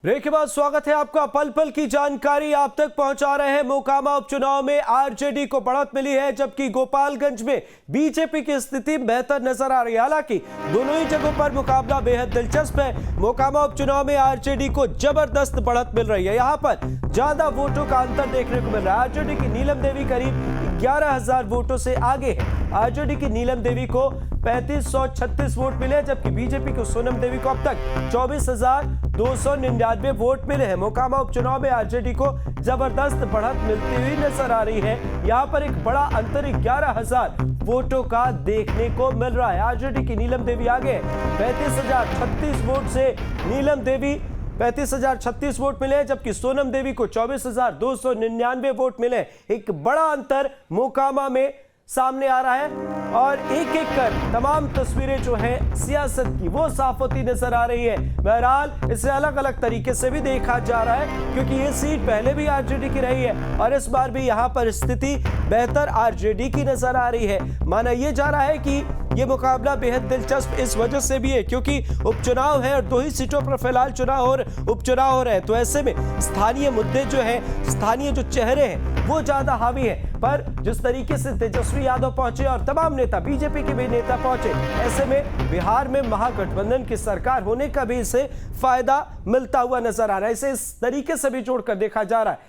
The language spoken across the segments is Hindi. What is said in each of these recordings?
ब्रेक के बाद स्वागत है आपका। पल पल की जानकारी आप तक पहुंचा रहे हैं। मोकामा उपचुनाव में आरजेडी को बढ़त मिली है, जबकि गोपालगंज में बीजेपी की स्थिति बेहतर नजर आ रही है। हालांकि दोनों ही जगहों पर मुकाबला बेहद दिलचस्प है। मोकामा उपचुनाव में आरजेडी को जबरदस्त बढ़त मिल रही है। यहां पर ज्यादा वोटों का अंतर देखने को मिल रहा है। आरजेडी की नीलम देवी करीब 11,000 वोटों से आगे है। आरजेडी की नीलम देवी को 3536 वोट मिले, जबकि बीजेपी को सोनम देवी को अब तक 24,299 वोट मिले हैं। मोकामा उपचुनाव में आरजेडी को जबरदस्त बढ़त मिलती हुई नजर आ रही है। यहां पर एक बड़ा अंतर 11,000 वोटों का देखने को मिल रहा है। आरजेडी की नीलम देवी आगे 35,036 वोट से नीलम देवी 35,036 वोट मिले, जबकि सोनम देवी को 24,299 वोट मिले। एक बड़ा अंतर मोकामा में सामने आ रहा है और एक एक कर तमाम तस्वीरें जो है सियासत की वो साफ होती नजर आ रही है। बहरहाल इसे अलग अलग तरीके से भी देखा जा रहा है, क्योंकि ये सीट पहले भी आरजेडी की रही है और इस बार भी यहां पर स्थिति बेहतर आरजेडी की नजर आ रही है। माना यह जा रहा है कि ये मुकाबला बेहद दिलचस्प इस वजह से भी है क्योंकि उपचुनाव है और दो ही सीटों पर फिलहाल चुनाव और उपचुनाव हो रहे हैं। तो ऐसे में स्थानीय मुद्दे जो है, स्थानीय जो चेहरे हैं वो ज्यादा हावी है। पर जिस तरीके से तेजस्वी यादव पहुंचे और तमाम नेता, बीजेपी के भी नेता पहुंचे, ऐसे में बिहार में महागठबंधन की सरकार होने का भी इसे फायदा मिलता हुआ नजर आ रहा है। इसे इस तरीके से भी जोड़कर देखा जा रहा है।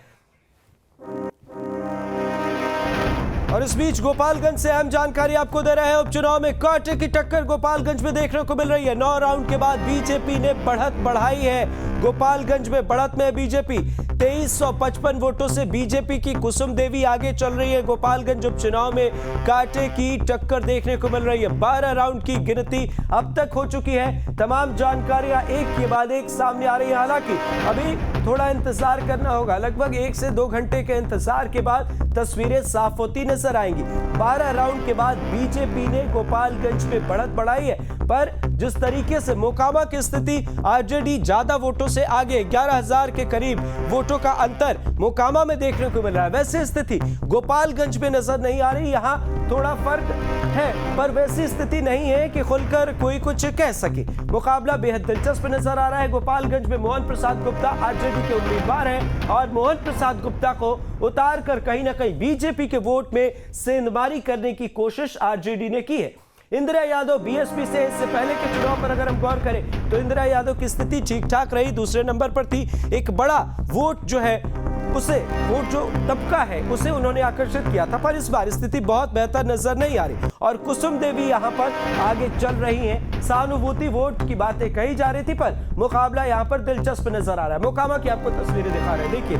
और इस बीच गोपालगंज से अहम जानकारी आपको दे रहे हैं। उपचुनाव में कांटे की टक्कर गोपालगंज में देखने को मिल रही है। 9 राउंड के बाद बीजेपी ने बढ़त बढ़ाई है। गोपालगंज में बढ़त में बीजेपी 2355 वोटों से बीजेपी की कुसुम देवी आगे चल रही है। गोपालगंज उपचुनाव में कांटे की टक्कर देखने को मिल रही है। 12 राउंड की गिनती अब तक हो चुकी है। तमाम जानकारियां एक के बाद एक सामने आ रही है। हालांकि अभी थोड़ा इंतजार करना होगा। लगभग 1 से 2 घंटे के इंतजार के बाद तस्वीरें साफ होती नजर आएंगी। 12 राउंड के बाद बीजेपी ने गोपालगंज में बढ़त बढ़ाई है, पर जिस तरीके से मोकामा की स्थिति आरजेडी ज्यादा वोटों से आगे 11,000 के करीब वोटों का अंतर मोकामा में देखने को मिल रहा है, वैसे स्थिति गोपालगंज में नजर नहीं आ रही। यहां थोड़ा फर्क है, पर वैसी स्थिति नहीं है कि खुलकर कोई कुछ कह सके। मुकाबला बेहद दिलचस्प नजर आ रहा है। गोपालगंज में मोहन प्रसाद गुप्ता आरजेडी के उम्मीदवार हैं और मोहन प्रसाद गुप्ता को उतार कर कहीं ना कहीं बीजेपी के वोट में सेंधमारी करने की कोशिश आरजेडी ने की है। इंदिरा यादव बीएसपी से इससे पहले के चुनाव पर अगर हम गौर करें तो इंदिरा यादव की स्थिति ठीक ठाक रही, दूसरे नंबर पर थी। एक बड़ा वोट जो है उसे, वोट जो तबका है उसे उन्होंने आकर्षित किया था, पर इस बार स्थिति बहुत बेहतर नजर नहीं आ रही और कुसुम देवी यहां पर आगे चल रही हैं। सहानुभूति वोट की बातें कही जा रही थी, पर मुकाबला यहां पर दिलचस्प नजर आ रहा है। मोकामा की आपको तस्वीरें दिखा रहे हैं। देखिए,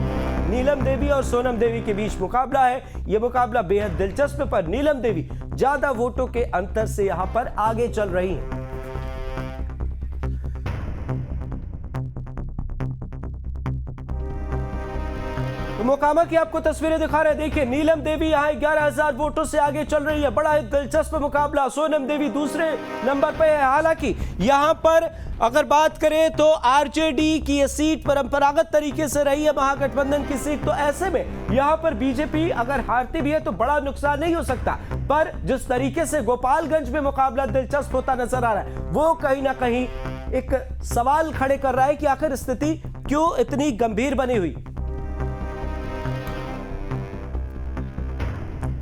नीलम देवी और सोनम देवी के बीच मुकाबला है। यह मुकाबला बेहद दिलचस्प है, पर नीलम देवी ज्यादा वोटों के अंतर से यहां पर आगे चल रही हैं। तो मोकामा की आपको तस्वीरें दिखा रहे हैं। देखिए, नीलम देवी यहां 11,000 वोटों से आगे चल रही है। बड़ा ही दिलचस्प मुकाबला। सोनम देवी दूसरे नंबर पर है। हालांकि यहां पर अगर बात करें तो आरजेडी की यह सीट परंपरागत तरीके से रही है, महागठबंधन की सीट, तो ऐसे में यहां पर बीजेपी अगर हारती भी है तो बड़ा नुकसान नहीं हो सकता। पर जिस तरीके से गोपालगंज में मुकाबला दिलचस्प होता नजर आ रहा है, वो कहीं ना कहीं एक सवाल खड़े कर रहा है कि आखिर स्थिति क्यों इतनी गंभीर बनी हुई।